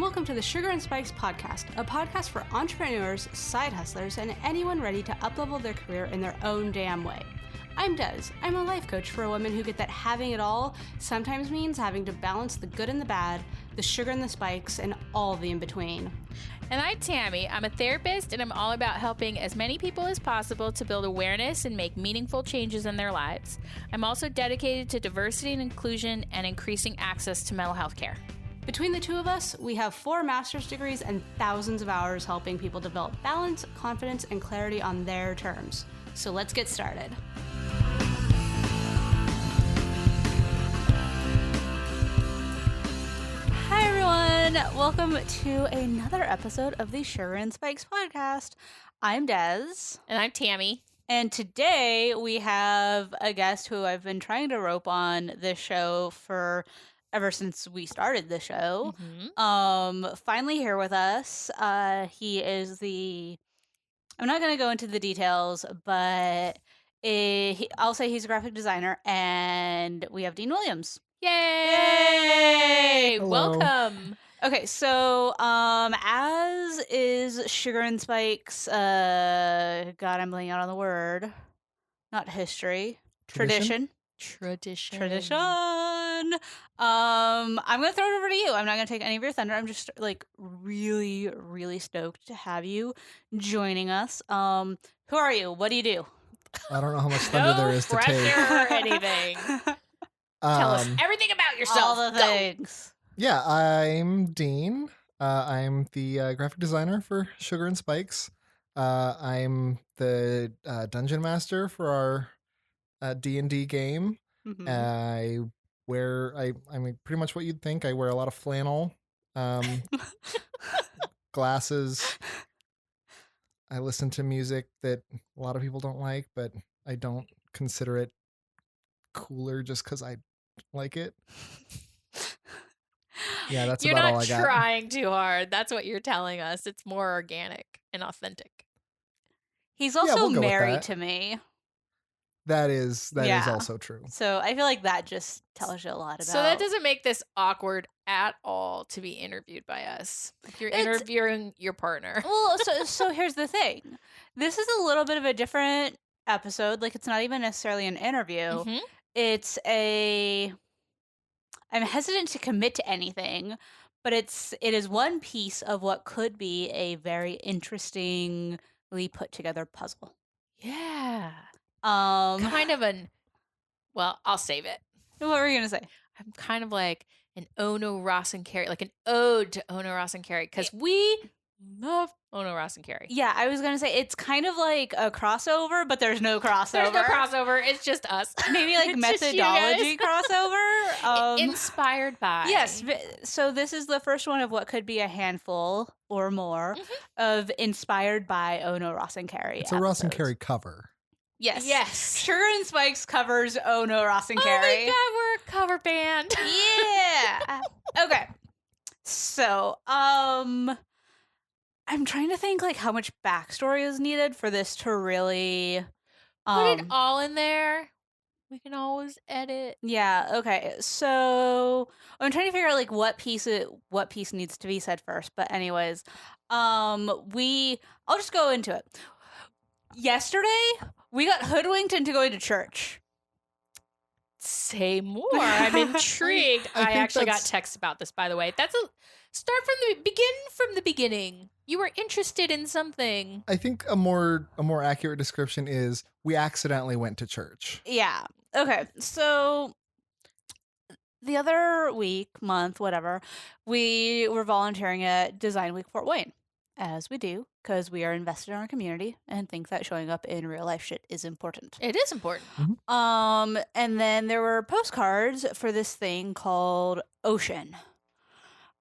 welcome to the Sugar and Spikes podcast, a podcast for entrepreneurs, side hustlers, and anyone ready to uplevel their career in their own damn way. I'm Des. I'm a life coach for women who get that having it all sometimes means having to balance the good and the bad, the sugar and the spikes, and all the in-between. And I'm Tammy. I'm a therapist, and I'm all about helping as many people as possible to build awareness and make meaningful changes in their lives. I'm also dedicated to diversity and inclusion and increasing access to mental health care. Between the two of us, we have 4 master's degrees and thousands of hours helping people develop balance, confidence, and clarity on their terms. So let's get started. Hi, everyone. Welcome to another episode of the Sugar and Spikes podcast. I'm Des. And I'm Tammy. And today we have a guest who I've been trying to rope on this show for ever since we started the show. Finally here with us. He is I'm not going to go into the details, but I'll say he's a graphic designer, and we have Dean Williams. Yay! Hello. Welcome. Okay, so as is Sugar and Spikes, God, I'm blanking out on the word. Not history. Tradition. I'm gonna throw it over to you. I'm not gonna take any of your thunder. I'm just really, really stoked to have you joining us. Who are you? What do you do? I don't know how much thunder there is to pressure take. or anything. Tell us everything about yourself. All the things. Yeah, I'm Dean. I'm the graphic designer for Sugar and Spikes. I'm the dungeon master for our D&D game. Mhm. I mean, pretty much what you'd think. I wear a lot of flannel, glasses. I listen to music that a lot of people don't like, but I don't consider it cooler just because I like it. Yeah, that's You're about not all I got. trying too hard. That's what you're telling us. It's more organic and authentic. He's also we'll go with married that. to me, That is Yeah. also true. so I feel like that just tells you a lot about. So that doesn't make this awkward at all to be interviewed by us. Like you're It's- interviewing your partner. Well, so here's the thing. This is a little bit of a different episode. Like, it's not even necessarily an interview. Mhm. I'm hesitant to commit to anything, but it is one piece of what could be a very interestingly put together puzzle. Yeah. What Kind of well, I'll save it. were you gonna say? I'm kind of like an Ono Ross and Carrie, like an ode to Ono Ross and Carrie, because we love Ono Ross and Carrie. Yeah, I was gonna say it's kind of like a crossover, but there's no crossover. There's no crossover. It's just us. Maybe like It's just you methodology guys. crossover. Inspired by. Yes. So this is the first one of what could be a handful or more of inspired by Ono Ross and Carrie. It's a Ross and episodes. Carrie cover. Yes. Yes. Sugar and Spikes covers Ono Ross and Carrie. Oh my God, we're a cover band. Yeah. Okay. So, I'm trying to think like how much backstory is needed for this to really Put it all in there. We can always edit. Yeah, okay. So I'm trying to figure out like what piece needs to be said first. But anyways, I'll just go into it. Yesterday, we got hoodwinked into going to church. Say more. I'm intrigued. I I think actually got that's- texts about this, by the way. Start from the beginning. You were interested in something. I think a more accurate description is we accidentally went to church. Yeah. Okay. So the other month, whatever, we were volunteering at Design Week Fort Wayne, as we do, because we are invested in our community and think that showing up in real life shit is important. It is important. And then there were postcards for this thing called Ocean.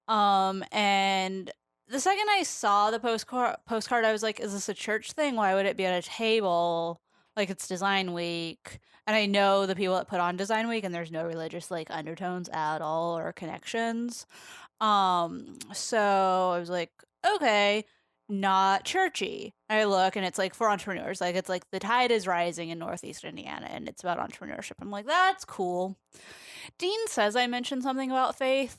And the second I saw the postcard, I was like, is this a church thing? Why would it be at a table? Like, it's Design Week. And I know the people that put on Design Week, and there's no religious like undertones at all or connections. So I was like, okay, not churchy. I look and it's like for entrepreneurs, like it's like the tide is rising in Northeast Indiana and it's about entrepreneurship. I'm like, that's cool. Dean says I mentioned something about faith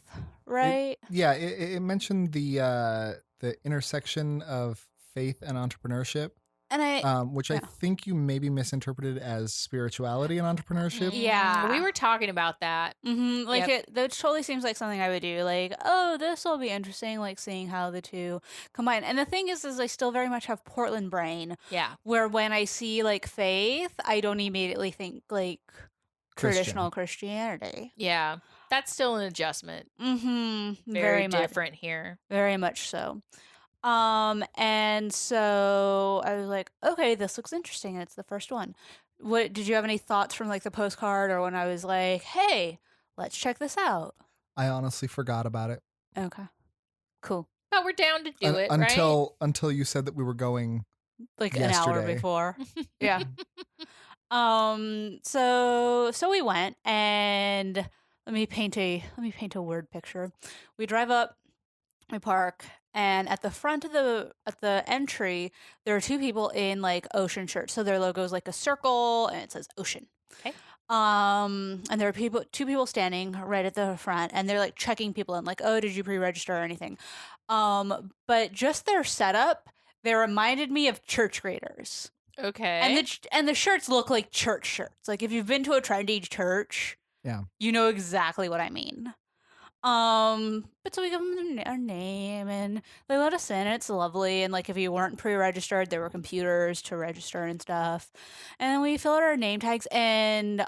right? It mentioned the intersection of faith and entrepreneurship, And which I yeah. think you maybe misinterpreted as spirituality and entrepreneurship. Yeah. We were talking about that. Like Yep. that totally seems like something I would do. Like, oh, this will be interesting. Like seeing how the two combine. And the thing is I still very much have Portland brain. Yeah. Where when I see like faith, I don't immediately think like traditional Christian. Christianity. Yeah. That's still an adjustment. Very much. different here. Very much so. And so I was like, okay, this looks interesting. It's the first one. What did you have any thoughts from like the postcard or when I was like, hey, let's check this out? I honestly forgot about it Okay. Cool. But we're down to do it, until you said that we were going Like yesterday. an hour before. Yeah. So we went and let me paint a word picture. We drive up, we park, and at the front of the entry, there are two people in like ocean shirts. So their logo is like a circle and it says ocean. Okay. And there are two people standing right at the front and they're like checking people in, like, oh, did you pre-register or anything? But just their setup, they reminded me of church graders. Okay. And the shirts look like church shirts. Like if you've been to a trendy church, Yeah, you know exactly what I mean. But so we give them our name and they let us in and it's lovely. And like if you weren't pre-registered, there were computers to register and stuff. And then we fill out our name tags and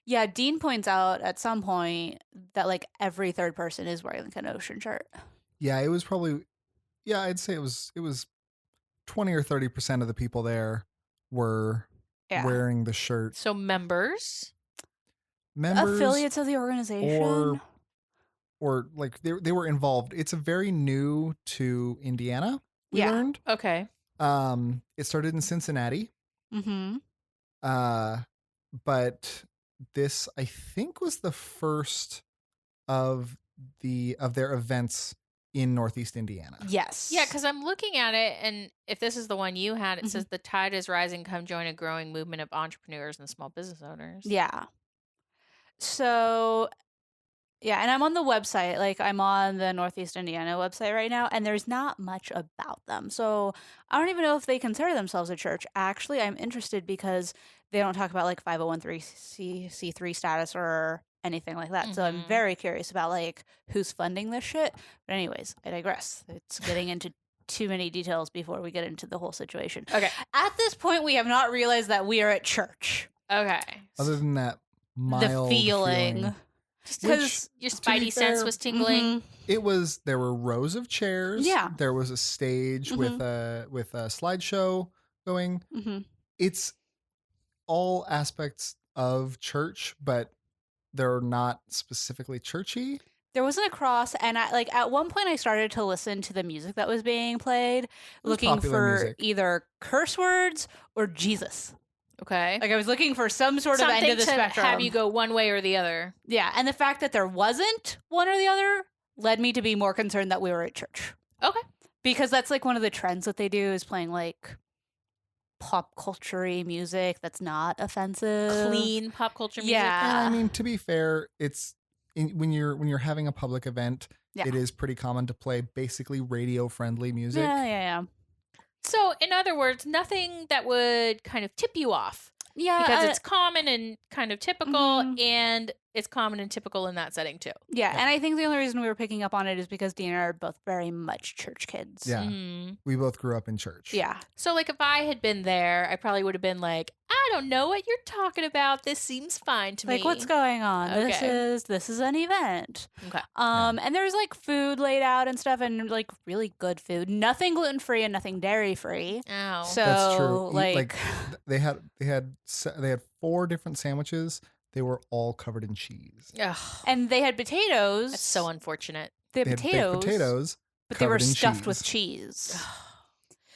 yeah, Dean points out at some point that like every third person is wearing like an ocean shirt. yeah. It was probably I'd say it was 20 or 30% of the people there were wearing the shirt. So members Affiliates of the organization, or like they were involved. It's a very new to Indiana. We learned. Okay. It started in Cincinnati. Mm-hmm. But this I think was the first of their events in Northeast Indiana. Yes. Yeah, because I'm looking at it, and if this is the one you had, it says the tide is rising. Come join a growing movement of entrepreneurs and small business owners. Yeah. So, yeah, and I'm on the website. Like, I'm on the Northeast Indiana website right now, and there's not much about them. So, I don't even know if they consider themselves a church. Actually, I'm interested because they don't talk about like 501c3 status or anything like that. So, I'm very curious about like who's funding this shit. But, anyways, I digress. It's getting into too many details before we get into the whole situation. Okay. At this point, we have not realized that we are at church. Okay. Other than that mild The feeling. Because your spidey sense was tingling. There were rows of chairs. Yeah. There was a stage with a slideshow going. It's all aspects of church, but they're not specifically churchy. There wasn't a cross, and at one point I started to listen to the music that was being played, looking for music. either curse words or Jesus. Okay. Like I was looking for some sort of end of the spectrum. Have you go one way or the other. Yeah, and the fact that there wasn't one or the other led me to be more concerned that we were at church. Okay. Because that's like one of the trends that they do is playing like pop culture-y music that's not offensive. Clean pop culture music. Yeah. I mean, to be fair, it's when you're having a public event, it is pretty common to play basically radio-friendly music. Yeah. So, in other words, nothing that would kind of tip you off. Yeah. Because it's common and kind of typical, and it's common and typical in that setting, too. Yeah, and I think the only reason we were picking up on it is because Dean and I are both very much church kids. Yeah. We both grew up in church. Yeah. So, like, if I had been there, I probably would have been like, I don't know what you're talking about. This seems fine to me. Like, what's going on? Okay. This is an event. Okay. And there's like food laid out and stuff, and like really good food. Nothing gluten free and nothing dairy free. Oh, So That's true. like they had 4 different sandwiches. They were all covered in cheese. ugh, and they had potatoes. that's so unfortunate. They had They had baked potatoes, but they were covered in stuffed with cheese. cheese.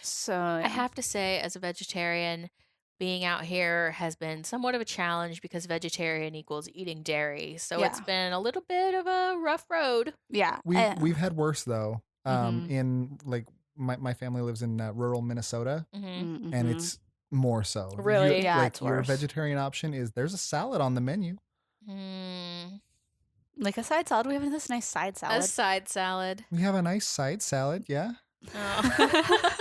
So I have to say, as a vegetarian, being out here has been somewhat of a challenge because vegetarian equals eating dairy. So it's been a little bit of a rough road. yeah. We've had worse though. Mhm. In like my family lives in rural Minnesota, Mm-hmm. and it's more so. Really? Yeah, like it's your worse. vegetarian option is there's a salad on the menu. Mm. Like a side salad. We have this nice side A salad. side salad. We have a nice side salad, yeah. Oh.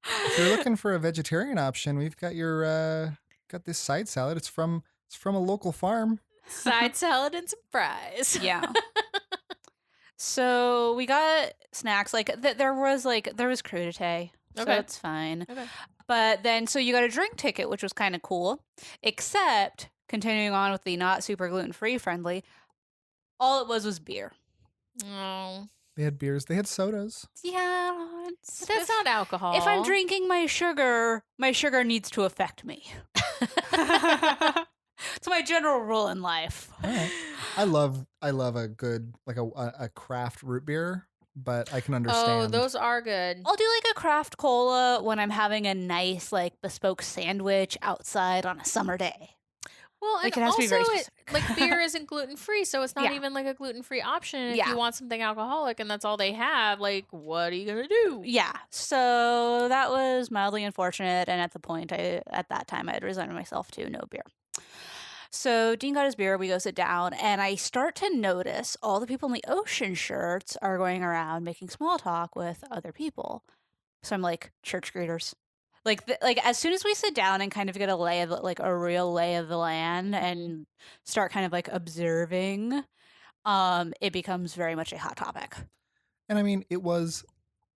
If you're looking for a vegetarian option, we've got got this side salad. It's from a local farm. Side salad and some fries. Yeah. So we got snacks. Like there was crudité, so Okay. it's fine. Okay. But then, so you got a drink ticket, which was kind of cool. Except, continuing on with the not super gluten-free friendly, all it was beer. Oh. They had beers. They had sodas. Yeah, But that's not alcohol. If I'm drinking my sugar needs to affect me. It's my general rule in life. All right. I love a good like a craft root beer, but I can understand. Oh, those are good. I'll do like a craft cola when I'm having a nice like bespoke sandwich outside on a summer day. Well, Like, and it has to be also, very specific. like beer isn't gluten free, so it's not Yeah. even like a gluten free option. If Yeah. you want something alcoholic and that's all they have, like, what are you gonna do? Yeah, so that was mildly unfortunate, and at that time I had resigned myself to no beer. So Dean got his beer, we go sit down, and I start to notice all the people in the ocean shirts are going around making small talk with other people. So I'm like, church greeters. Like as soon as we sit down and kind of get a real lay of the land and start kind of like observing, it becomes very much a hot topic. And I mean, it was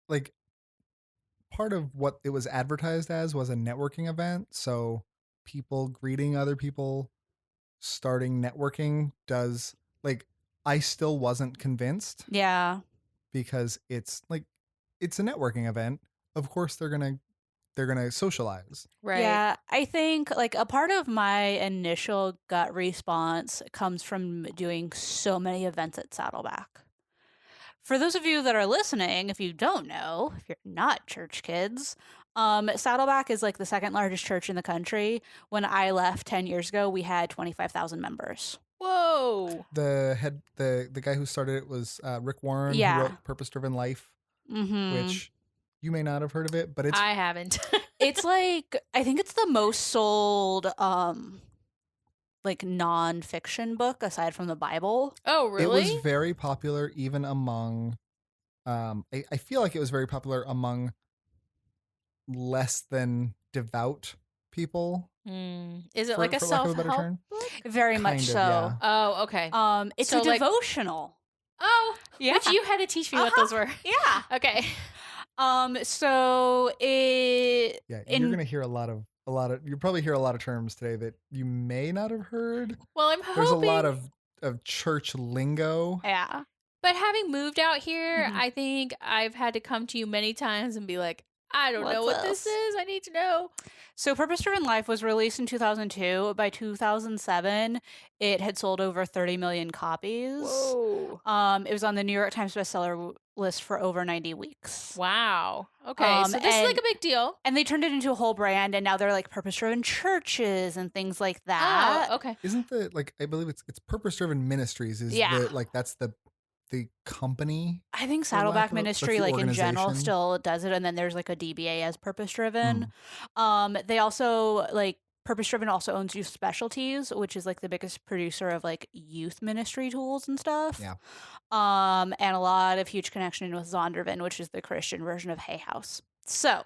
like part of what it was advertised as was a networking event. So people greeting other people, starting networking does like I still wasn't convinced Yeah. because it's a networking event. Of course they're gonna socialize. Right. Yeah, I think like a part of my initial gut response comes from doing so many events at Saddleback. For those of you that are listening, if you don't know, if you're not church kids, Saddleback is like the second largest church in the country. When I left 10 years ago, we had 25,000 members. Whoa. The guy who started it was Rick Warren, Yeah. who wrote Purpose Driven Life, Mm-hmm. which you may not have heard of it, but it's I haven't. It's like, I think it's the most sold like nonfiction book aside from the Bible. Oh, really? It was very popular even among I feel like it was very popular among less than devout people. Is it for- like a for lack of a better self-help term. book? Very much Kind of, so. yeah. Oh, okay. It's So, a like- devotional. Oh, Yeah. which you had to teach me what those were. Yeah. Okay. So it Yeah, In- you're gonna hear a lot of you'll probably hear a lot of terms today that you may not have heard. Well, I'm hoping. There's a lot of church lingo. yeah. But having moved out here, Mhm. I think I've had to come to you many times and be like, I don't know What's what this this? is. I need to know. So Purpose Driven Life was released in 2002. By 2007, it had sold over 30 million copies. Whoa. It was on the New York Times bestseller list for over 90 weeks. Wow. Okay. So this is like and- a big deal. And they turned it into a whole brand, and now they're like purpose driven churches and things like that. Oh, okay. Isn't the I believe it's Purpose Driven Ministries is Yeah. that's the company. I think For lack Saddleback of a- Ministry, that's the like in general, organization. still does it, and then there's like a DBA as purpose driven. They also like Purpose Driven also owns Youth Specialties, which is like the biggest producer of like youth ministry tools and stuff. Yeah. And a lot of huge connection with Zondervan, which is the Christian version of Hay House. So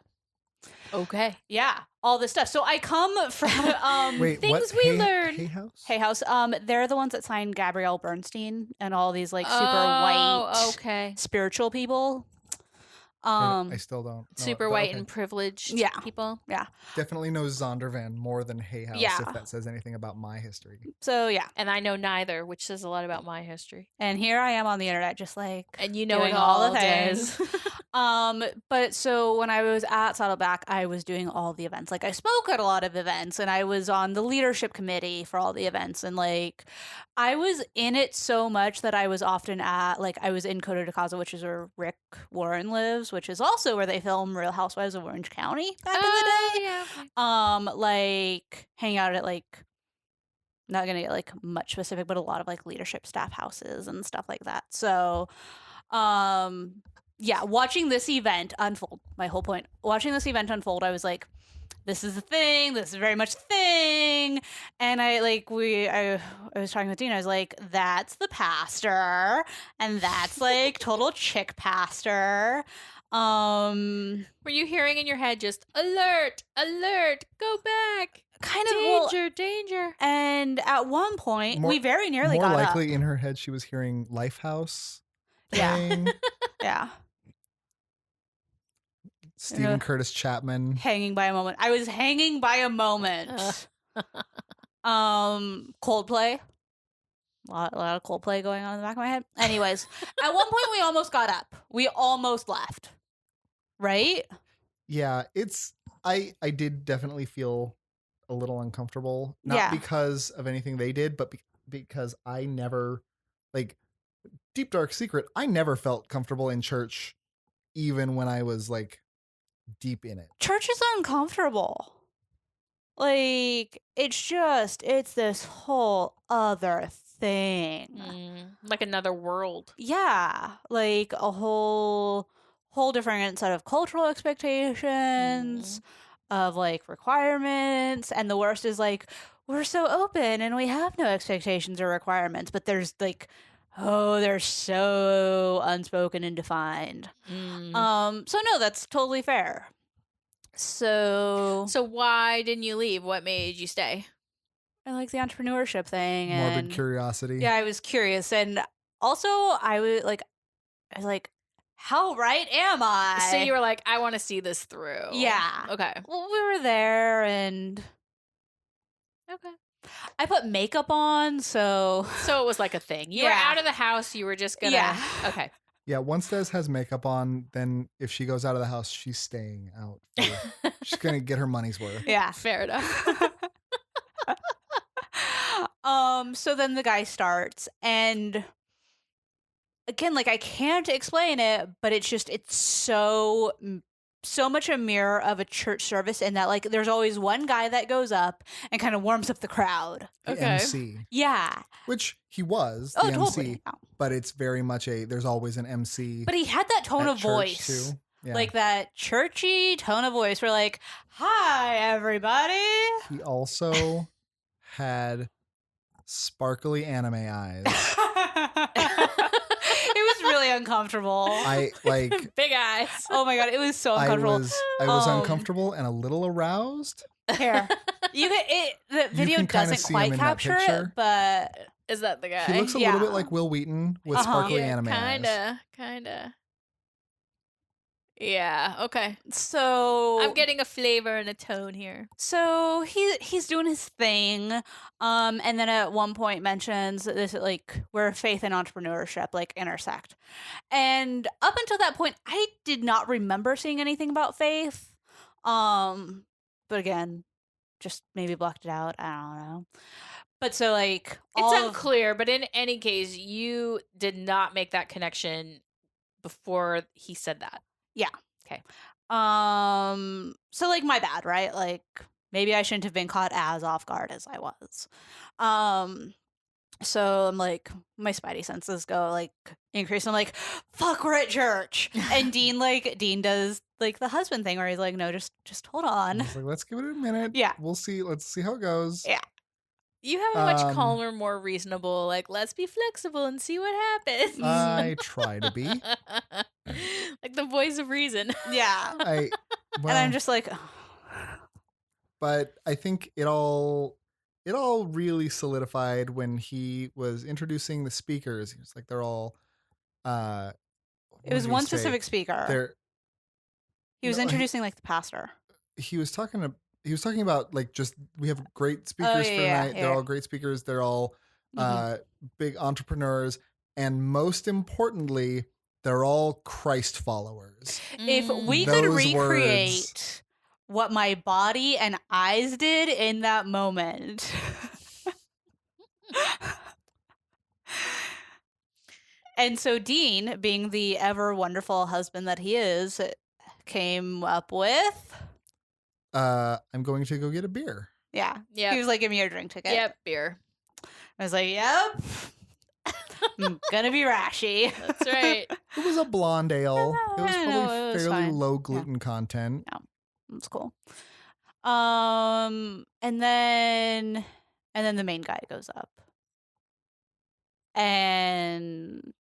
Okay. yeah, all this stuff. So I come from Wait, things what? we Hay- learn. Hay House? Hay House. They're the ones that signed Gabrielle Bernstein and all these like super Oh, white okay. spiritual people. I still don't know Super it, but white okay. and privileged Yeah. people. Definitely know Zondervan more than Hay House Yeah. if that says anything about my history. So yeah, And I know neither, which says a lot about my history. and here I am on the internet, just like And you doing knowing all the days. things. But so when I was at Saddleback, I was doing all the events. Like I spoke at a lot of events, and I was on the leadership committee for all the events, and like I was in it so much that I was often I was in Coto de Caza, which is where Rick Warren lives, which is also where they film Real Housewives of Orange County back in the day. Yeah. Okay. Like hanging out at like, not gonna get like much specific, but a lot of like leadership staff houses and stuff like that. So yeah, watching this event unfold, my whole point, watching this event unfold, I was like, this is the thing. This is very much the thing. And I was talking with Dean. I was like, that's the pastor, and that's like total chick pastor. Were you hearing in your head just alert, alert, go back, kind of danger, danger? And at one point, we very nearly more got likely up. in her head she was hearing Lifehouse Yeah. playing. Yeah. Stephen Curtis Chapman. Hanging by a moment. I was hanging by a moment. Coldplay. A lot of Coldplay going on in the back of my head. Anyways, at one point we almost got up. We almost left. Right? Yeah, I did definitely feel a little uncomfortable. Not because of anything they did, but because I never, like, deep dark secret, I never felt comfortable in church, even when I was like deep in it. Church is uncomfortable. Like, it's this whole other thing. Like another world. Yeah. Like a whole different set of cultural expectations, of like requirements. And the worst is like, we're so open and we have no expectations or requirements, but there's like, they're so unspoken and defined. So no, that's totally fair. So why didn't you leave? What made you stay? I like the entrepreneurship thing. Morbid curiosity. Yeah, I was curious. And also I was like, how right am I? So you were like, I want to see this through. Yeah. Okay. Well, we were there and I put makeup on, so it was like a thing. You were out of the house, you were just gonna okay. Yeah, once Des has makeup on, then if she goes out of the house, she's staying out. She's going to get her money's worth. Yeah. Fair enough. So then the guy starts, and again, like, I can't explain it, but it's so much a mirror of a church service in that, like, there's always one guy that goes up and kind of warms up the crowd. The MC. Yeah. Which he was, the MC. Totally. But it's very much there's always an MC. But he had that tone of voice. Too. Yeah. Like that churchy tone of voice. We're like, hi, everybody. He also had sparkly anime eyes. It was really uncomfortable. I like big eyes. Oh my god, it was so uncomfortable. I was uncomfortable and a little aroused. Here, the video doesn't quite capture it, but is that the guy? He looks a little bit like Will Wheaton with sparkly anime eyes. Kinda. Yeah, okay. So I'm getting a flavor and a tone here. So he's doing his thing. And then at one point mentions this, like, where faith and entrepreneurship like intersect. And up until that point, I did not remember seeing anything about faith. But again, just maybe blocked it out. I don't know. But so like it's unclear, but in any case, you did not make that connection before he said that. Yeah. Okay. So like my bad, right? Like maybe I shouldn't have been caught as off guard as I was. So I'm like, my spidey senses go like increase. I'm like, fuck, we're at church. And Dean does like the husband thing where he's like, no, just hold on. He's like, let's give it a minute. Yeah. We'll see. Let's see how it goes. Yeah. You have a much calmer, more reasonable, like, let's be flexible and see what happens. I try to be. Like the voice of reason. Yeah. And I'm just like, but I think it all really solidified when he was introducing the speakers. He was like, they're all it was one specific speaker. He was introducing like the pastor. He was talking about like, just, we have great speakers for tonight. They're all great speakers. They're all big entrepreneurs. And most importantly, they're all Christ followers. If we could recreate what my body and eyes did in that moment. And so Dean, being the ever wonderful husband that he is, came up with, I'm going to go get a beer. Yeah. He was like, give me your drink ticket. Yep, beer. I was like, yep. I'm gonna be rashy. That's right. It was a blonde ale. It was probably fairly fine. low gluten content. Yeah, that's cool. And then the main guy goes up. And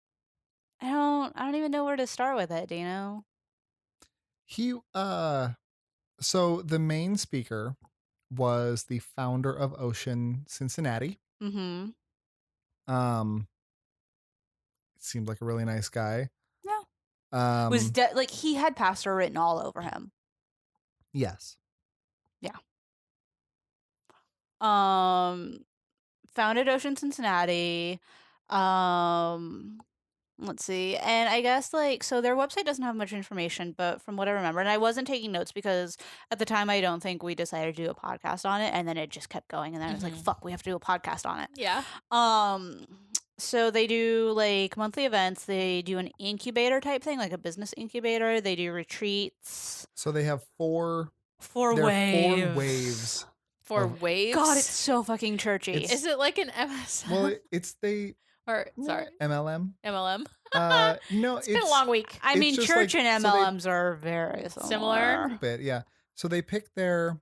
I don't even know where to start with it, do you know? He so the main speaker was the founder of Ocean Cincinnati. Mhm. Um seemed like a really nice guy. Yeah. Um Like he had pastor written all over him. yes. Yeah. Um Founded Ocean Cincinnati. Um Let's see. And I guess like so their website doesn't have much information, but from what I remember, and I wasn't taking notes because at the time I don't think we decided to do a podcast on it, and then it just kept going, and then I was like, fuck, we have to do a podcast on it. Yeah. So they do like monthly events, they do an incubator type thing, like a business incubator, they do retreats. So they have four Four waves. waves. For Of- waves. God, it's so fucking churchy. Is it like an MSM? Well, it's they or sorry, MLM. MLM. No, It's been a long week. I it's mean, just church like- and so they- MLMs are very similar. bit, yeah. So they pick their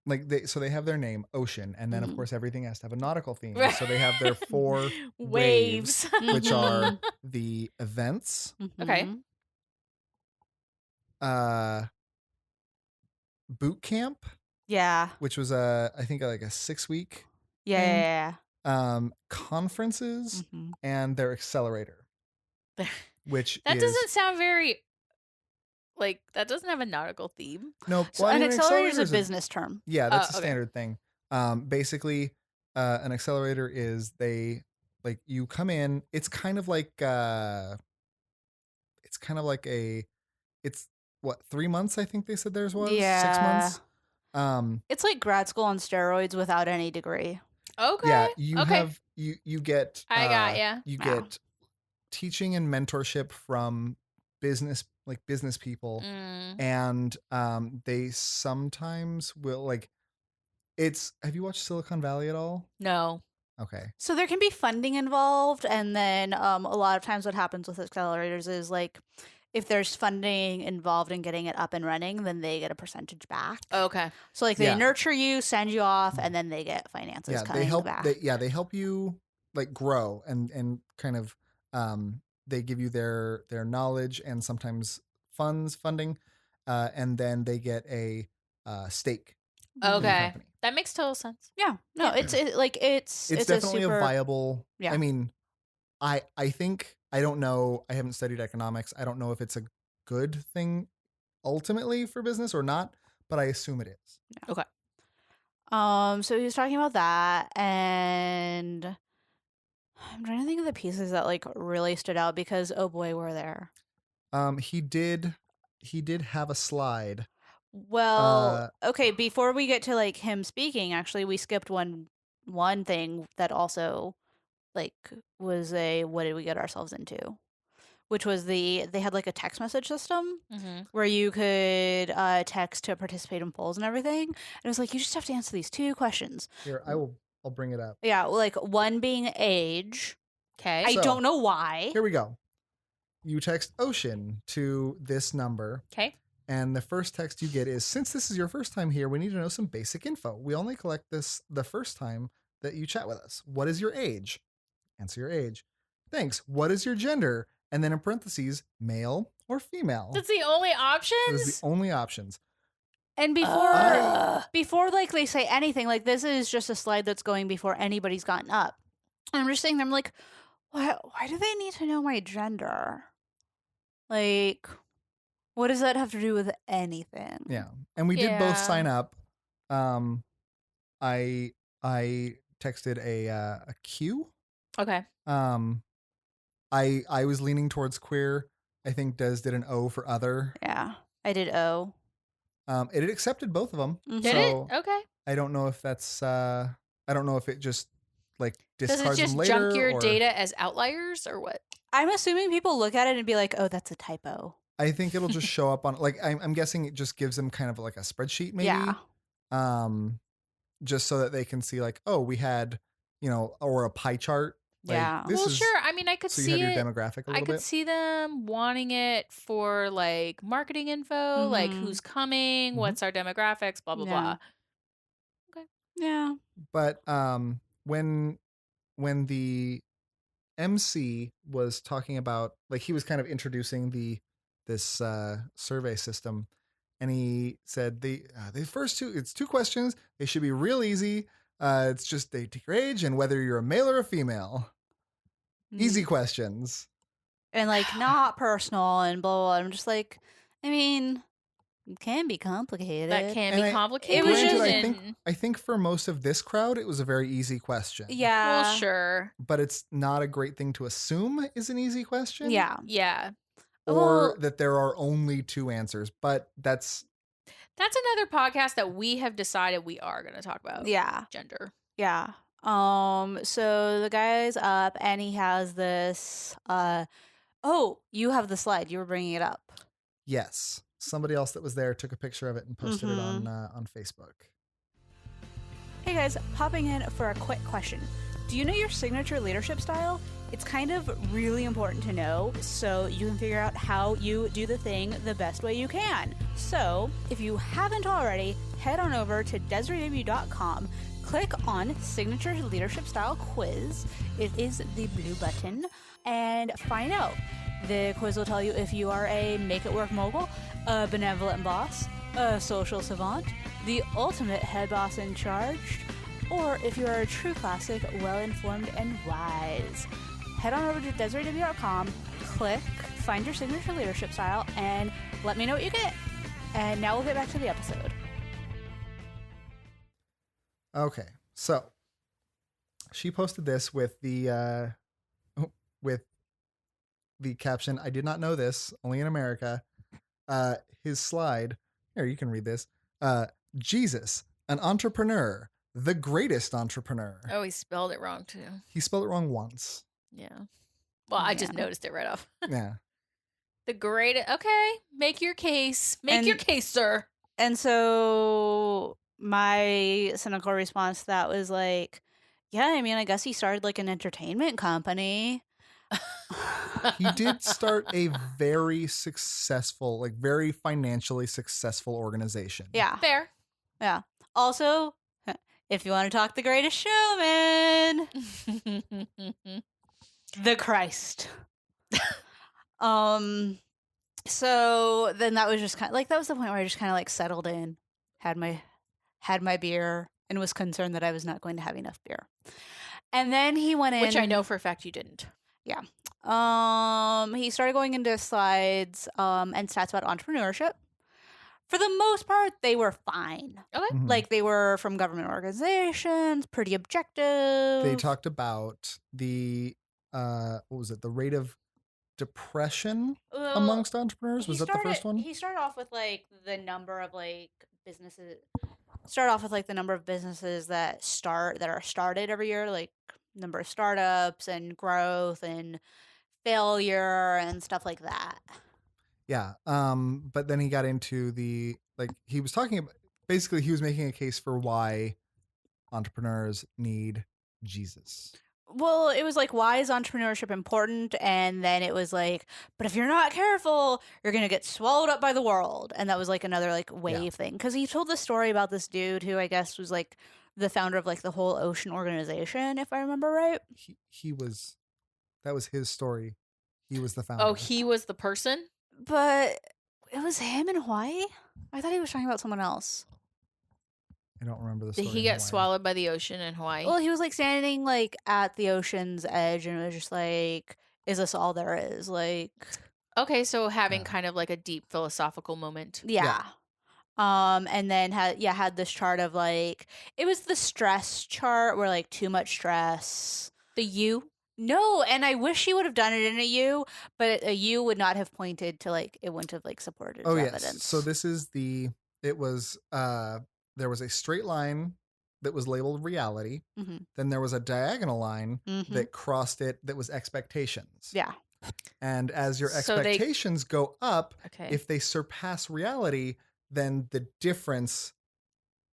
they have their name Ocean, and then of Mhm. course everything has to have a nautical theme. So they have their four Waves. which are the events, Okay. Mhm. boot camp, Yeah. which was I think like a 6-week Yeah. conferences, Mhm. and their accelerator, which That is doesn't sound very like that doesn't have a nautical theme. no. So Well, I an mean, accelerator is a accelerator's business term. Yeah, that's a okay. standard thing. Basically, an accelerator is they like you come in. It's kind of like it's what 3 months I think they said theirs was 6 Yeah. months. It's like grad school on steroids without any degree. Okay. Yeah, you okay. have you get I got ya. you Yeah. get teaching and mentorship from business people, and they sometimes will like it's. Have you watched Silicon Valley at all? No. Okay. So there can be funding involved, and then a lot of times what happens with accelerators is like if there's funding involved in getting it up and running, then they get a percentage back. Okay. So like they Yeah. nurture you, send you off, and then they get finances Yeah, coming back. they help you like grow and kind of they give you their knowledge and sometimes funding, and then they get a stake in the Okay. company. That makes total sense. Yeah. No, Yeah. it's Definitely a super viable. Yeah. I mean, I think I don't know. I haven't studied economics. I don't know if it's a good thing ultimately for business or not, but I assume it is. So he was talking about that, and I'm trying to think of the pieces that like really stood out because oh boy, were there. He did have a slide. Well, okay, before we get to like him speaking, actually we skipped one thing that also like was a what did we get ourselves into? Which was they had like a text message system where you could text to participate in polls and everything. And it was like you just have to answer these 2 questions. Here, I'll bring it up. Yeah, like one being age. Okay. I So- don't know why. Here we go. You text Ocean to this number, Okay. and the first text you get is, since this is your first time here, we need to know some basic info. We only collect this the first time that you chat with us. What is your age? Answer your age. Thanks. What is your gender? And then in parentheses, male or female. That's the only Those options. are the only options. And before like they say anything, like this is just a slide that's going before anybody's gotten up. And I'm just sitting there, I'm like, why do they need to know my gender? Like, what does that have to do with anything? Yeah. And we did both Yeah. sign up. I texted a Q. Okay. I was leaning towards queer. I think Des did an O for other. Yeah. I did O. It accepted both of them. Mhm. Did So it? Okay. I don't know if that's I don't know if it just like Does discards it just them later junk your or data as outliers or what? I'm assuming people look at it and be like, oh, that's a typo. I think it'll just show up on like I'm guessing it just gives them kind of like a spreadsheet maybe. Yeah. Just so that they can see like, oh, we had, or a pie chart. Like, Yeah. this Well, is- sure. I I mean, I could So you see have your it. demographic a I little could bit. see them wanting it for like marketing info, like Mhm. who's coming, Mhm. what's our demographics, blah blah Yeah. blah. Okay. Yeah. But when the MC was talking about, like, he was kind of introducing this survey system, and he said the first it's two questions. They should be real easy. It's just they take your age and whether you're a male or a female. Easy Mm. questions. And like not personal and blah, blah, blah. I'm just like, I mean, it can be complicated. That can And be I complicated. It was granted, just- I think for most of this crowd it was a very easy question. Yeah. Well, sure. But it's not a great thing to assume is an easy question. Yeah. Yeah. Or Well- that there are only two answers. But that's another podcast that we have decided we are going to talk about. Yeah. Gender. Yeah. So the guy's up and he has this oh, you have the slide. You were bringing it up. yes. Somebody else that was there took a picture of it and posted it on Facebook. Hey guys, popping in for a quick question. Do you know your signature leadership style? It's kind of really important to know so you can figure out how you do the thing the best way you can. So, if you haven't already, head on over to DesireeW.com, click on Signature Leadership Style Quiz. It is the blue button, and find out. The quiz will tell you if you are a make-it-work mogul, a benevolent boss, a social savant, the ultimate head boss in charge, or if you are a true classic, well-informed and wise. Head on over to DesireeW.com, click Find Your Signature Leadership Style, and let me know what you get. And now we'll get back to the episode. Okay. So she posted this with the caption, "I did not know this, only in America." His slide, here, you can read this. Jesus, an entrepreneur, the greatest entrepreneur. Oh, he spelled it wrong too. He spelled it wrong once. Yeah. Well, I just Yeah. noticed it right off. Yeah. The greatest. Okay. Make your case. Make your And- case, sir. And so my cynical response to that was like, yeah, I mean, I guess he started like an entertainment company. He did start a very successful, like very financially successful organization. Yeah. Fair. Yeah. Also, if you want to talk the greatest showman, the Christ. So then that was just kind of like, that was the point where I just kind of like settled in, had my beer, and was concerned that I was not going to have enough beer. And then he went in, Which I know for a fact you didn't. He started going into slides and stats about entrepreneurship. For the most part, they were fine. Okay. Mhm. Like they were from government organizations, pretty objective. They talked about the what was it? The rate of depression Well, amongst entrepreneurs. he Was that the first one? He started off with like the number of like businesses. Start off with like the number of businesses that are started every year, like number of startups and growth and failure and stuff like that. Yeah. But then he got into the, like, he was talking about, basically he was making a case for why entrepreneurs need Jesus. Well, it was like, why is entrepreneurship important? And then it was like, but if you're not careful, you're going to get swallowed up by the world. And that was like another like wave thing. Because he told the story about this dude who I guess was like the founder of like the whole ocean organization, if I remember right. That was his story. He was the founder. Oh, he was the person? But it was him in Hawaii? I thought he was talking about someone else. I don't remember the Did story. he in get Hawaii. swallowed by the ocean in Hawaii? Well, he was like standing like at the ocean's edge and it was just like, is this all there is? Like, Okay, so having Yeah. kind of like a deep philosophical moment. yeah. And then had this chart of like, it was the stress chart where like too much stress. The U? No, and I wish he would have done it in a U, but a U would not have pointed to like, it wouldn't have like supported Oh, evidence. yes. So this is there was a straight line that was labeled reality. Mhm. Then there was a diagonal line Mhm. that crossed it that was expectations. Yeah. And as your So they- expectations go up, Okay. if they surpass reality, then the difference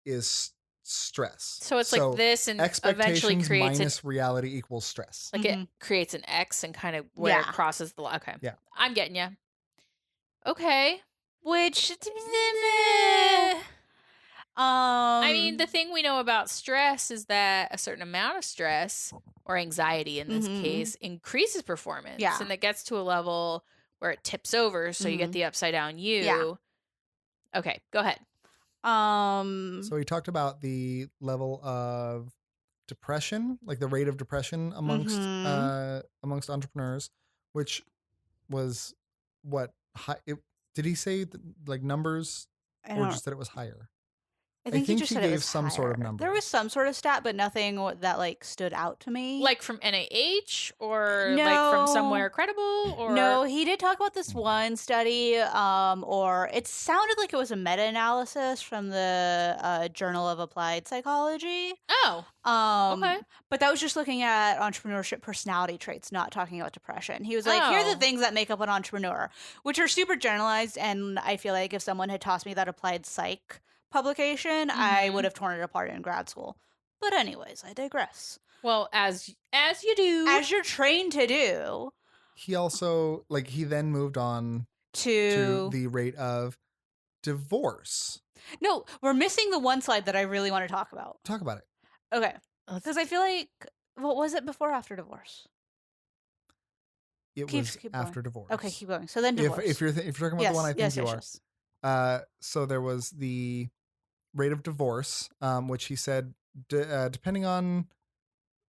is stress. So it's like this and eventually expectations creates minus reality equals stress. like it creates an X and kind of where it crosses the line. Okay. Yeah. I'm getting you. Okay. Which I mean, the thing we know about stress is that a certain amount of stress or anxiety in this case increases performance. Yeah. And it gets to a level where it tips over. So you get the upside down U. Yeah. Okay, go ahead. So he talked about the level of depression, like the rate of depression amongst amongst entrepreneurs, which was what high. Did he say like numbers, or just that it was higher? I think he just said it gave was some sort of number. There was some sort of stat, but nothing that like stood out to me. Like from NIH or like from somewhere credible? Or no, he did talk about this one study, or it sounded like it was a meta-analysis from the Journal of Applied Psychology. Oh, okay. But that was just looking at entrepreneurship personality traits, not talking about depression. He was like, here are the things that make up an entrepreneur, which are super generalized, and I feel like if someone had tossed me that applied psych publication, I would have torn it apart in grad school. But anyways, I digress. Well, as you do, as you're trained to do. He also he then moved on to the rate of divorce. No, we're missing the one slide that I really want to talk about. Talk about it. Okay, because I feel like what was it before or after divorce? It was after divorce. Okay, keep going. So then divorce. If you're talking about the one I think you are. So there was the rate of divorce, which he said, depending on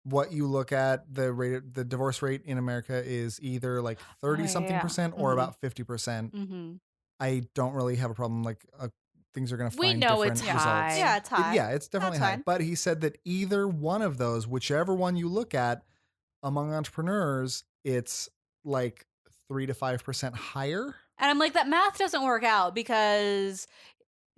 what you look at, the divorce rate in America is either like 30-something% or about 50%. I don't really have a problem. Things are going to find different results. High. Yeah, it's high. It's definitely high. But he said that either one of those, whichever one you look at, among entrepreneurs, it's like 3 to 5% higher. And I'm like, that math doesn't work out because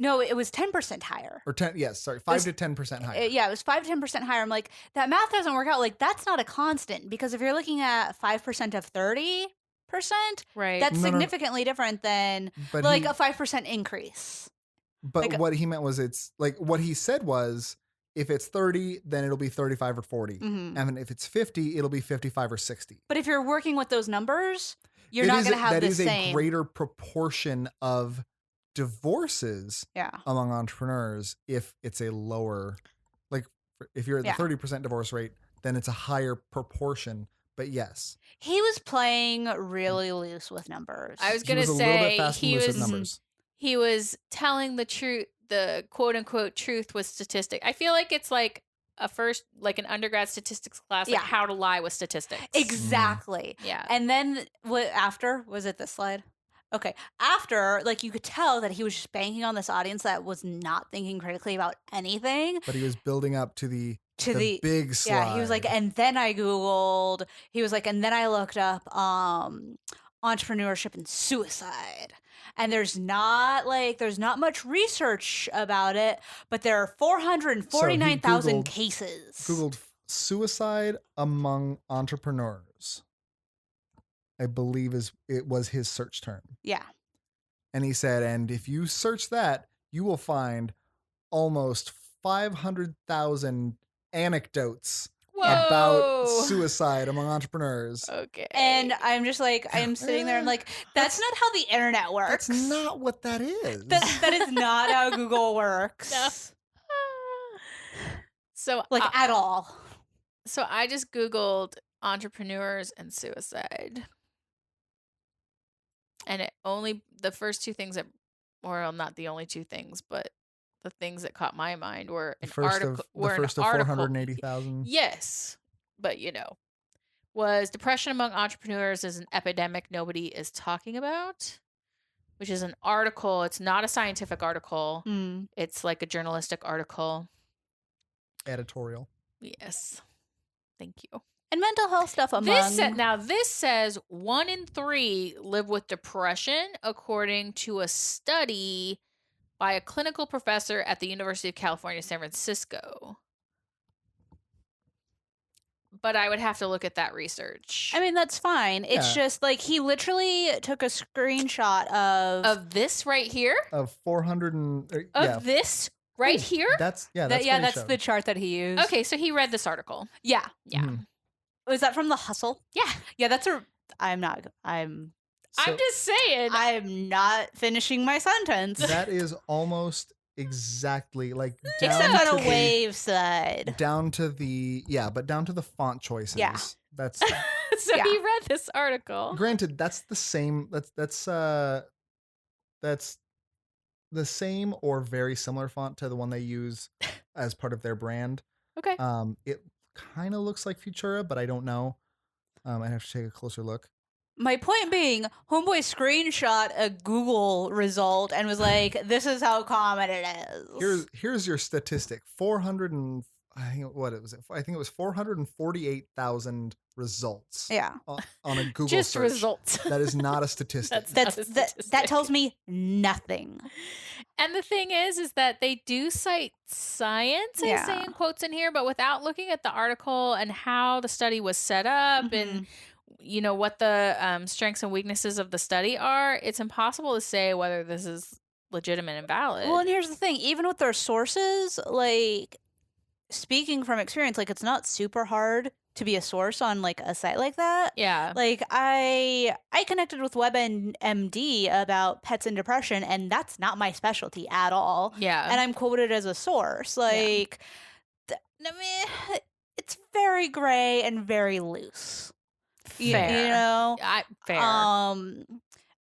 no, it was 10% higher. Or 10, yes, sorry, 5 to 10% higher. Yeah, it was 5 to 10% higher. I'm like, that math doesn't work out. Like, that's not a constant because if you're looking at 5% of 30%, right, that's significantly different than a 5% increase. But what he meant was it's like what he said was if it's 30, then it'll be 35 or 40. And if it's 50, it'll be 55 or 60. But if you're working with those numbers, you're not going to have the same. That is a greater proportion of divorces among entrepreneurs if it's a lower, like if you're at the 30% divorce rate, then it's a higher proportion. But yes, he was playing really loose with numbers. I was going to say he was telling the truth, the quote unquote truth with statistics. I feel like it's like an undergrad statistics class, like how to lie with statistics. Exactly. Yeah. And then after, was it this slide? Okay. After, you could tell that he was just banking on this audience that was not thinking critically about anything. But he was building up to the big slide. Yeah, he was like, and then I Googled, and then I looked up entrepreneurship and suicide. And there's not much research about it, but there are 449,000 cases. Googled suicide among entrepreneurs, I believe it was his search term. Yeah. And he said, and if you search that, you will find almost 500,000 anecdotes about suicide among entrepreneurs. Okay. And I'm just I'm sitting there and that's not how the internet works. That's not what that is. That is not how Google works. No. So at all. So I just Googled entrepreneurs and suicide. And the first two things not the only two things, but the things that caught my mind were the first of 480,000. Yes. But was depression among entrepreneurs is an epidemic nobody is talking about, which is an article. It's not a scientific article. It's like a journalistic article. Editorial. Yes. Thank you. And mental health stuff among... This says 1 in 3 live with depression, according to a study by a clinical professor at the University of California, San Francisco. But I would have to look at that research. I mean, that's fine. It's just he literally took a screenshot of this right here? Of 400 this Right here? That's That, what he that's showed. the chart that he used. Okay, so he read this article. Yeah. Yeah. Mhm. Was that from The Hustle? Yeah. Yeah, I'm I'm just saying. I'm not finishing my sentence. That is almost exactly like Except down to on a wave side. down to the font choices. Yeah. That's So Yeah. he read this article. granted. That's the same. That's the same or very similar font to the one they use as part of their brand. Okay. It kind of looks like Futura, but I don't know. I have to take a closer look. My point being, Homeboy screenshot a Google result and was like, "This is how common it is." Here's your statistic. 400 and I think what it was. I think it was 448,000 results. Yeah. On a Google Just search. results. That is not a statistic. That tells me nothing. And the thing is that they do cite science, I say in quotes in here, but without looking at the article and how the study was set up and what the strengths and weaknesses of the study are, it's impossible to say whether this is legitimate and valid. Well, and here's the thing, even with their sources, like, speaking from experience, like, it's not super hard to be a source on, like, a site like that. Yeah. Like, I connected with WebMD about pets and depression, and that's not my specialty at all. Yeah. And I'm quoted as a source. Like, I mean, it's very gray and very loose. Fair. You know? Fair.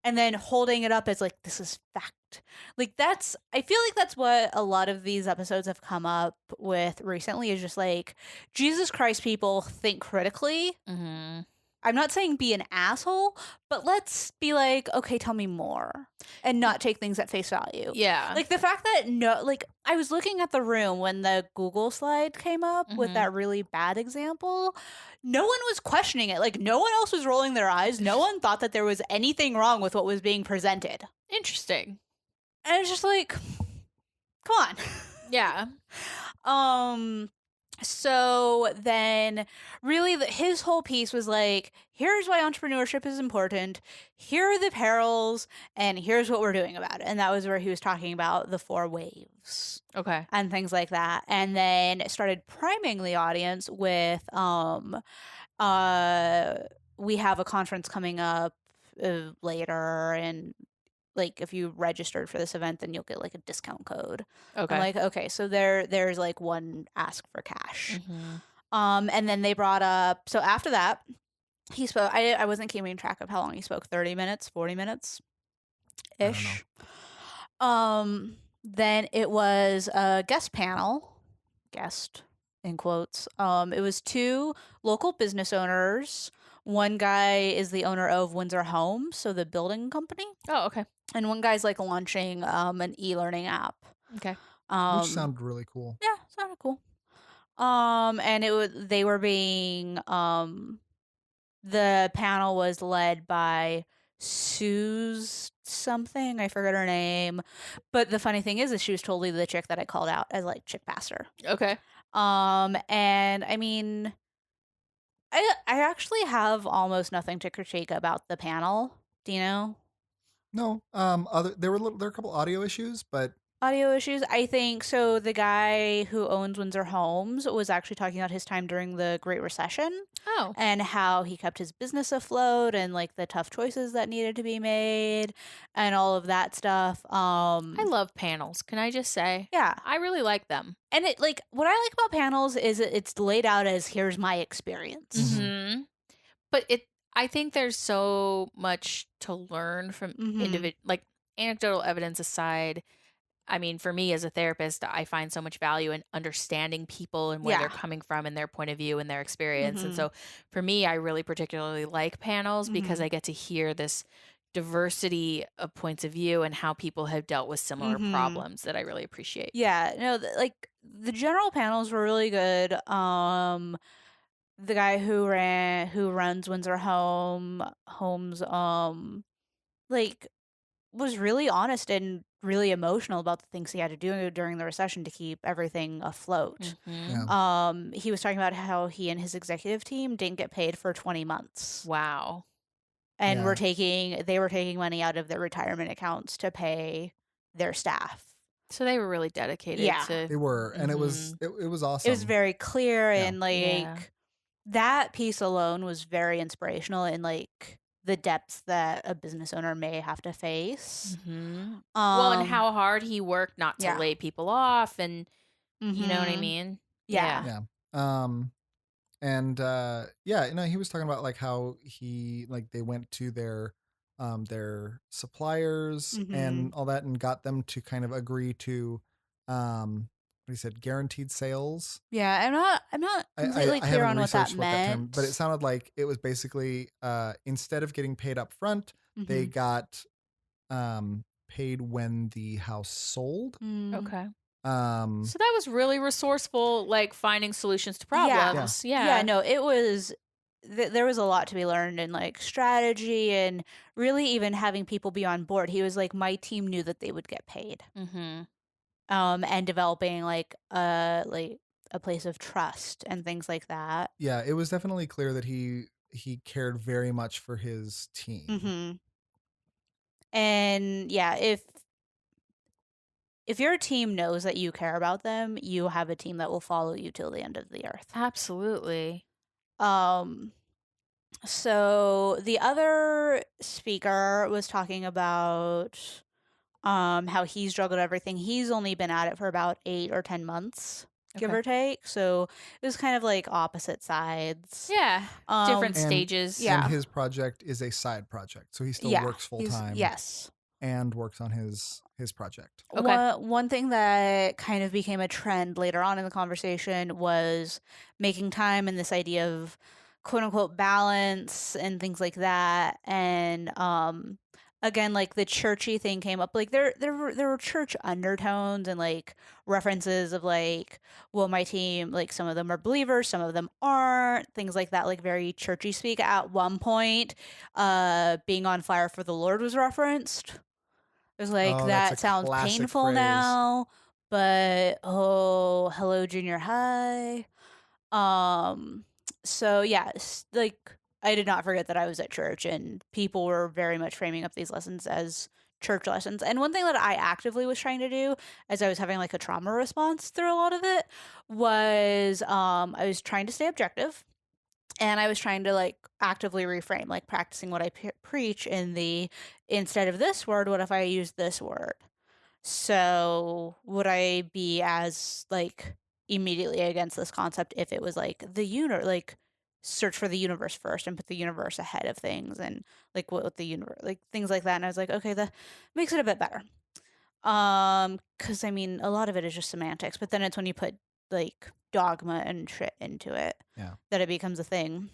And then holding it up as like, this is fact. Like, I feel like that's what a lot of these episodes have come up with recently, is just like, Jesus Christ, people, think critically. Mm-hmm. I'm not saying be an asshole, but let's be like, okay, tell me more, and not take things at face value. Yeah. Like the fact that I was looking at the room when the Google slide came up with that really bad example. No one was questioning it. Like, no one else was rolling their eyes. No one thought that there was anything wrong with what was being presented. Interesting. And it's just like, come on. Yeah. So then really his whole piece was like, here's why entrepreneurship is important. Here are the perils, and here's what we're doing about it. And that was where he was talking about the 4 waves. Okay. And things like that. And then started priming the audience with we have a conference coming up later, and like, if you registered for this event, then you'll get like a discount code. Okay. I'm like, okay, so there's like one ask for cash. Mm-hmm. And then they brought up, so after that, he spoke. I wasn't keeping track of how long he spoke. 30 minutes, 40 minutes ish. Then it was a guest panel, guest in quotes. It was 2 local business owners. One guy is the owner of Windsor Homes, so the building company. Oh, okay. And one guy's like launching an e-learning app. Okay. Which sounded really cool. Yeah, sounded cool. And they were being the panel was led by Sue's something. I forgot her name. But the funny thing is she was totally the chick that I called out as like chick pastor. Okay. And I mean, I actually have almost nothing to critique about the panel. Do you know? No. There were a couple audio issues, but Audio issues. I think so. The guy who owns Windsor Homes was actually talking about his time during the Great Recession. Oh. And how he kept his business afloat, and like the tough choices that needed to be made and all of that stuff. I love panels. Can I just say? Yeah. I really like them. And it, like, what I like about panels is it's laid out as, here's my experience. Mm-hmm. But I think there's so much to learn from like anecdotal evidence aside. I mean, for me as a therapist, I find so much value in understanding people and where they're coming from and their point of view and their experience. And so for me, I really particularly like panels because I get to hear this diversity of points of view and how people have dealt with similar problems that I really appreciate. Yeah, no, like the general panels were really good. The guy who runs Windsor Homes, like, was really honest and really emotional about the things he had to do during the recession to keep everything afloat. Yeah. He was talking about how he and his executive team didn't get paid for 20 months. Wow. And they were taking money out of their retirement accounts to pay their staff. So they were really dedicated Yeah. to. They were, and it was awesome. It was very clear, Yeah. and like Yeah. that piece alone was very inspirational in like the depths that a business owner may have to face. Well, and how hard he worked not to yeah. lay people off, and you know what I Mhm. mean? Yeah. Yeah. And he was talking about like how they went to their suppliers and Mhm. all that and got them to kind of agree to what he said, guaranteed sales. Yeah, I'm not completely I clear haven't on what that researched what that term, but it meant. sounded like it was basically instead of getting paid up front, they Mhm. got paid when the house sold. Mm. Okay. Um So that was really resourceful, like finding solutions to Yeah. problems. Yeah, no, it was there was a lot to be learned in like strategy and really even having people be on board. He was like my team knew that they would get paid. Mm-hmm. And developing like a place of trust and things like that. yeah, it was definitely clear that he cared very much for his team. Mhm. And yeah, if your team knows that you care about them, you have a team that will follow you till the end of the earth. Absolutely. Um so the other speaker was talking about how he's struggled everything. He's only been at it for about 8 or 10 months, give Okay. or take. So it was kind of like opposite sides. Yeah. Different And- stages. Yeah. And his project is a side project, so he still Yeah, works full he's time. yes. And works on his project. Okay. One thing that kind of became a trend later on in the conversation was making time and this idea of quote unquote balance and things like that. And again, like the churchy thing came up. Like there were church undertones and like references of like, well, my team, like some of them are believers, some of them aren't, things like that, like very churchy speak. At one point, being on fire for the Lord was referenced. It was like, Oh, that's that a sounds classic painful phrase. now, but oh, hello, junior high. Um, so yeah, like I did not forget that I was at church and people were very much framing up these lessons as church lessons. And one thing that I actively was trying to do as I was having like a trauma response through a lot of it was I was trying to stay objective and I was trying to like actively reframe, like practicing what I preach in the instead of this word, what if I use this word? So would I be as like immediately against this concept if it was like like search for the universe first and put the universe ahead of things and like what the universe, like things like that. And I was like, okay, that makes it a bit better. Because I mean, a lot of it is just semantics, but then it's when you put like dogma and shit into it that it becomes a thing.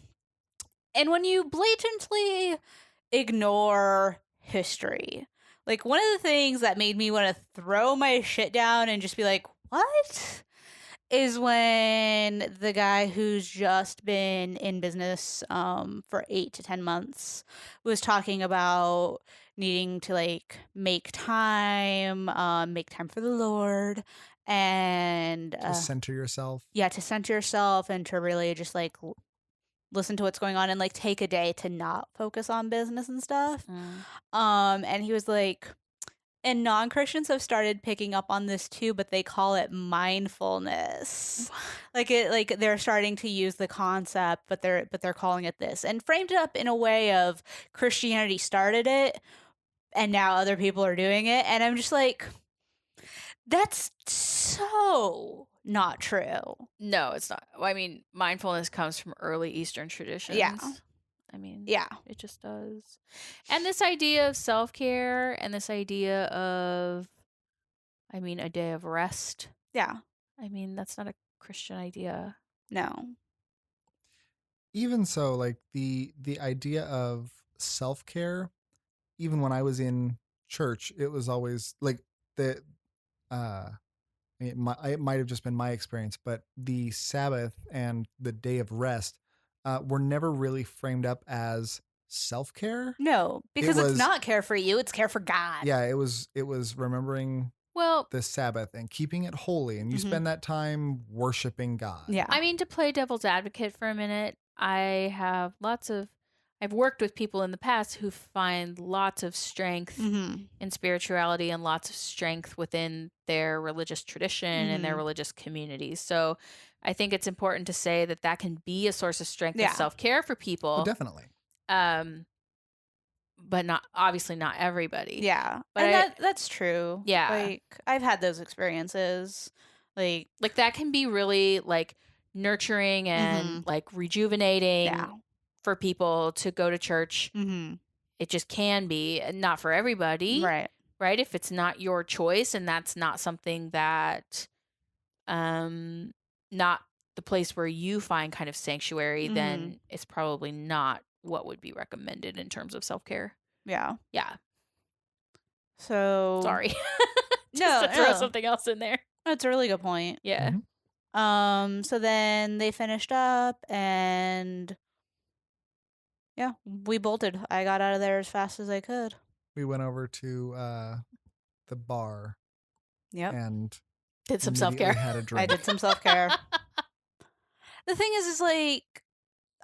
And when you blatantly ignore history, like one of the things that made me want to throw my shit down and just be like, what? Is when the guy who's just been in business for 8 to 10 months was talking about needing to like make time for the Lord and To center yourself. yeah, to center yourself and to really just like listen to what's going on and like take a day to not focus on business and stuff. And he was like, and non-Christians have started picking up on this too, but they call it mindfulness. Like they're starting to use the concept, but they're calling it this, and framed it up in a way of Christianity started it and now other people are doing it. And I'm just like, that's so not true. No, it's not. Well, I mean, mindfulness comes from early Eastern traditions. Yeah. I mean, Yeah. it just does. And this idea of self-care and this idea of, I mean, a day of rest. Yeah. I mean, that's not a Christian idea. No. Even so, like the idea of self-care, even when I was in church, it was always like the it might have just been my experience, but the Sabbath and the day of rest were never really framed up as self-care. No, because was- it's not care for you, it's care for God. Yeah, it was remembering Well, the Sabbath and keeping it holy, and you Mhm. spend that time worshiping God. Yeah. I mean, to play devil's advocate for a minute, I have lots of I've worked with people in the past who find lots of strength Mm-hmm. in spirituality and lots of strength within their religious tradition and their Mhm. religious communities. So I think it's important to say that that can be a source of strength Yeah. and self-care for Oh, people. definitely. But not obviously not everybody. Yeah. But And that's true. Yeah. Like I've had those experiences. Like that can be really like nurturing and like rejuvenating yeah. for people to go to church. Mhm. It just can be, not for everybody, Right. right? If it's not your choice and that's not something that not the place where you find kind of sanctuary, then it's probably not what would be recommended in terms of self-care. Yeah. Yeah. So Sorry. No, Just to throw no. something else in there. That's a really good point. Yeah. Mhm. So then they finished up and yeah, we bolted. I got out of there as fast as I could. We went over to the bar Yep. and Did some immediately self-care. had a I drink. did some self-care. The thing is like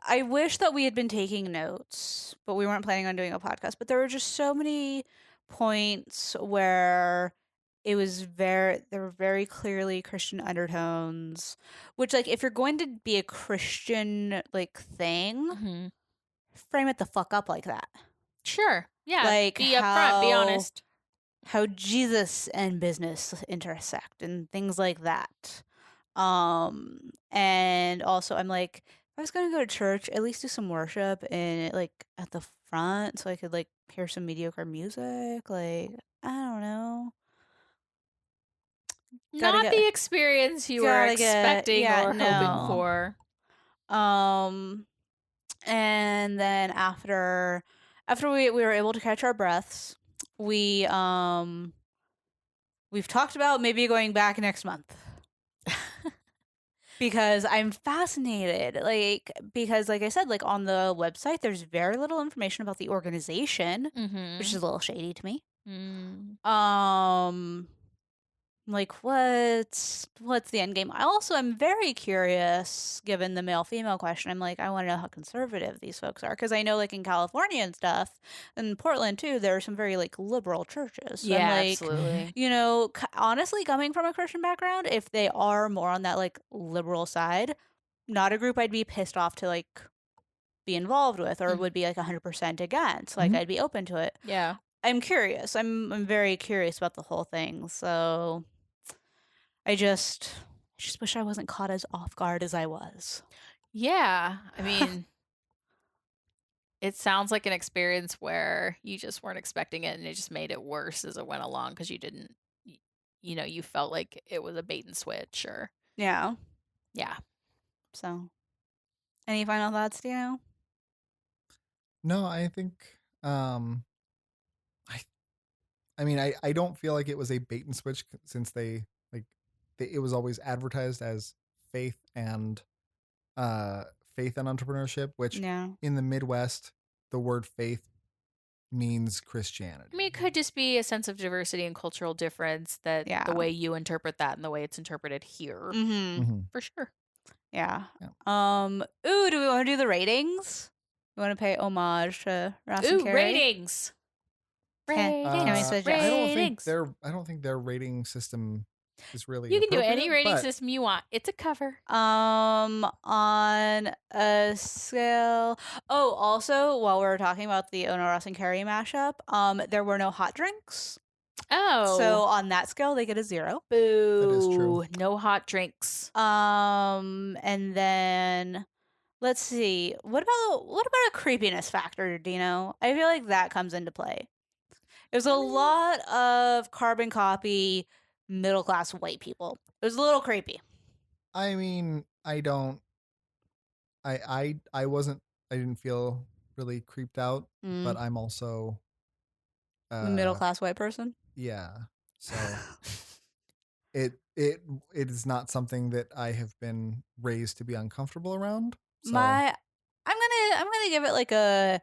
I wish that we had been taking notes, but we weren't planning on doing a podcast. But there were just so many points where there were very clearly Christian undertones, which like if you're going to be a Christian like thing, Mm-hmm. frame it the fuck up like that. Sure. Yeah. Like be upfront, be honest. How Jesus and business intersect and things like that. And also I'm like, if I was gonna go to church, at least do some worship and like at the front so I could like hear some mediocre music. Like, I don't know. Not the experience you were expecting or hoping no. for. And then after we were able to catch our breaths, we've talked about maybe going back next month. Because I'm fascinated. Because like I said, like on the website there's very little information about the organization, which is a little shady to me. Like what's the end game? I also am very curious, given the male female question. I'm like, I want to know how conservative these folks are, because I know like in California and stuff, and Portland too, there are some very like liberal churches. So Yeah, I'm like, absolutely. you know, honestly, coming from a Christian background, if they are more on that like liberal side, not a group I'd be pissed off to like be involved with or would be like 100% against. Like I'd be open to it. Yeah. I'm curious. I'm very curious about the whole thing. So I just wish I wasn't caught as off guard as I was. Yeah. I mean, it sounds like an experience where you just weren't expecting it and it just made it worse as it went along because you didn't, you felt like it was a bait and switch or. Yeah. Yeah. So, any final thoughts, do you know? No, I think I mean I don't feel like it was a bait and switch since it was always advertised as faith and entrepreneurship, which Yeah. in the Midwest the word faith means Christianity. I mean, it could just be a sense of diversity and cultural difference that the way you interpret that and the way it's interpreted here. For sure. Yeah. Ooh, do we want to do the ratings? We want to pay homage to Ross and Carrie? Ratings. Can we switch it? I don't think their rating system is really. You can do any rating system you want. It's a cover. On a scale. Oh, also, while we were talking about the Ono Ross and Carrie mashup, there were no hot drinks. Oh. So on that scale, they get a 0. Boo. That is true. No hot drinks. And then let's see. What about a creepiness factor, Dino? I feel like that comes into play. There's a lot of carbon copy middle class white people. It was a little creepy. I mean, I didn't feel really creeped out, but I'm also a middle class white person. Yeah. So it is not something that I have been raised to be uncomfortable around. So I'm gonna give it like a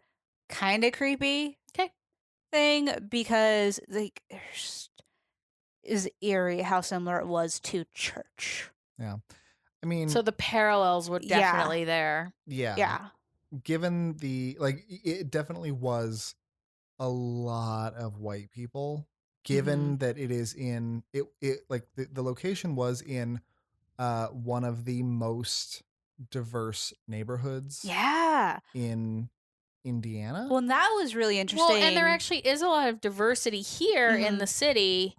kind of creepy thing, because like there's is eerie how similar it was to church. Yeah. I mean, so the parallels were definitely there. Yeah. Yeah. given the it definitely was a lot of white people. Given that it is in it like the location was in one of the most diverse neighborhoods Yeah. in Indiana. Well, and that was really interesting. Well, and there actually is a lot of diversity here in the city.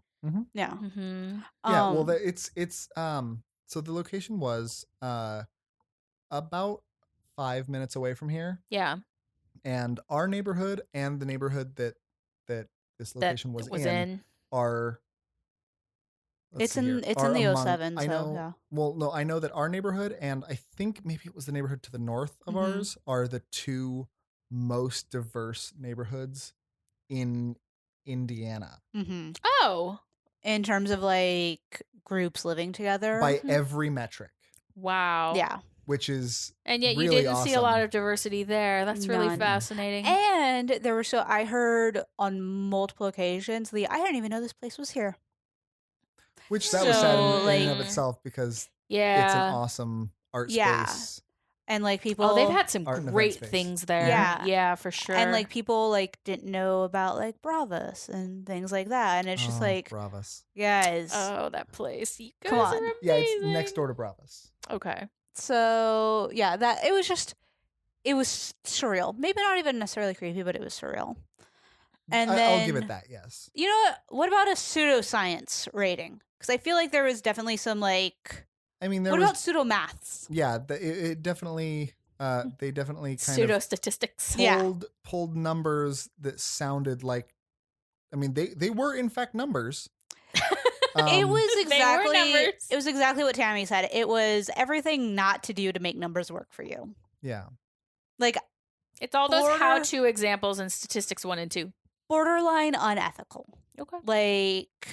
Yeah. Yeah. Well, it's so the location was about 5 minutes away from here. Yeah. And our neighborhood and the neighborhood that this location was in are. It's in the 07. I know. So, yeah. Well, no, I know that our neighborhood and I think maybe it was the neighborhood to the north of ours are the two most diverse neighborhoods in Indiana. Oh, in terms of like groups living together by every metric. Wow. Yeah. Which is and yet really you didn't awesome. See a lot of diversity there. That's really None. fascinating. And there were I heard on multiple occasions I didn't even know this place was here. Which that was sad in and of itself because it's an awesome art space. And like people they've had some great things there. Yeah, for sure. And like people like didn't know about like Bravas and things like that. And it's just like Bravas. Guys. Oh, that place. You guys come on. are amazing. Yeah, it's next door to Bravas. Okay. So yeah, it was surreal. Maybe not even necessarily creepy, but it was surreal. And then I'll give it that, yes. You know what about a pseudoscience rating? Because I feel like there was definitely some like. I mean, what about pseudomaths? Yeah, it definitely. They definitely kind pseudo statistics. Pulled numbers that sounded like. I mean, they were in fact numbers. It was exactly what Tammy said. It was everything not to do to make numbers work for you. Yeah. Like it's all those how-to examples in statistics 1 and 2. Borderline unethical. Okay. Like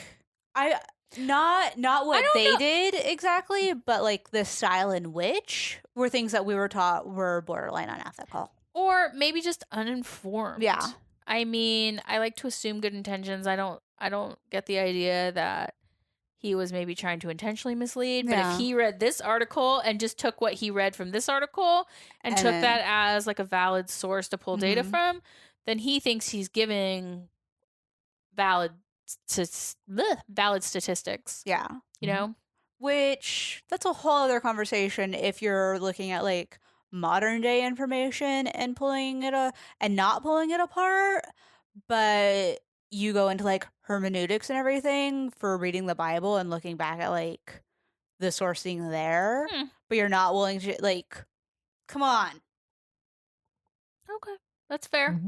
not what they did exactly, but like the style in which were things that we were taught were borderline unethical. Or maybe just uninformed. Yeah. I mean, I like to assume good intentions. I don't get the idea that he was maybe trying to intentionally mislead. But if he read this article and just took what he read from this article and took that as like a valid source to pull data from, then he thinks he's giving valid statistics. Yeah. You know? Which that's a whole other conversation if you're looking at like modern day information and not pulling it apart, but you go into like hermeneutics and everything for reading the Bible and looking back at like the sourcing there, but you're not willing to like, come on. Okay, that's fair.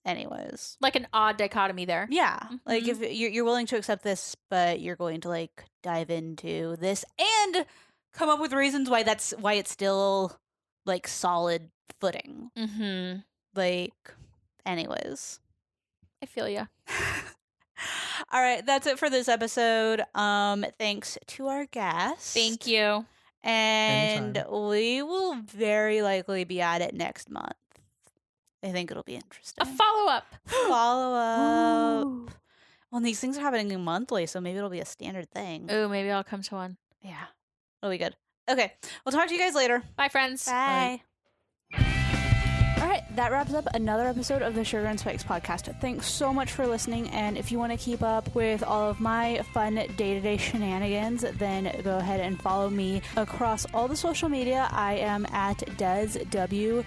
Anyways, like an odd dichotomy there. Yeah, like if you're willing to accept this, but you're going to like dive into this and come up with reasons why it's still like solid footing. Like, anyways, I feel ya. All right, that's it for this episode. Thanks to our guests. Thank you. And anytime. We will very likely be at it next month. I think it'll be interesting. A follow-up. Follow-up. Well, these things are happening monthly, so maybe it'll be a standard thing. Oh, maybe I'll come to one. Yeah. It'll be good. Okay. We'll talk to you guys later. Bye, friends. Bye. All right, that wraps up another episode of the Sugar and Spikes podcast. Thanks so much for listening, and if you want to keep up with all of my fun day-to-day shenanigans, then go ahead and follow me across all the social media. I am at DezWMsMBA,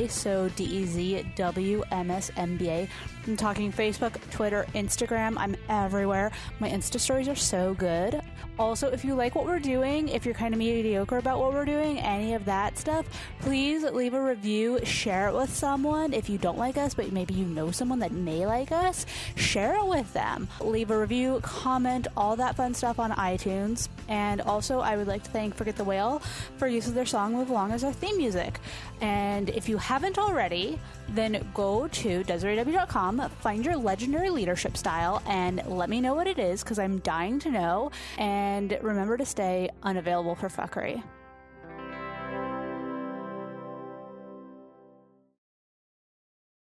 so DezWMsMBA. I'm talking Facebook, Twitter, Instagram. I'm everywhere. My Insta stories are so good. Also, if you like what we're doing, if you're kind of mediocre about what we're doing, any of that stuff, please leave a review, share it with someone. If you don't like us, but maybe you know someone that may like us, share it with them. Leave a review, comment, all that fun stuff on iTunes. And also, I would like to thank Forget the Whale for use of their song Move Along as our theme music. And if you haven't already, then go to DesireeW.com, find your legendary leadership style, and let me know what it is, because I'm dying to know. And remember to stay unavailable for fuckery.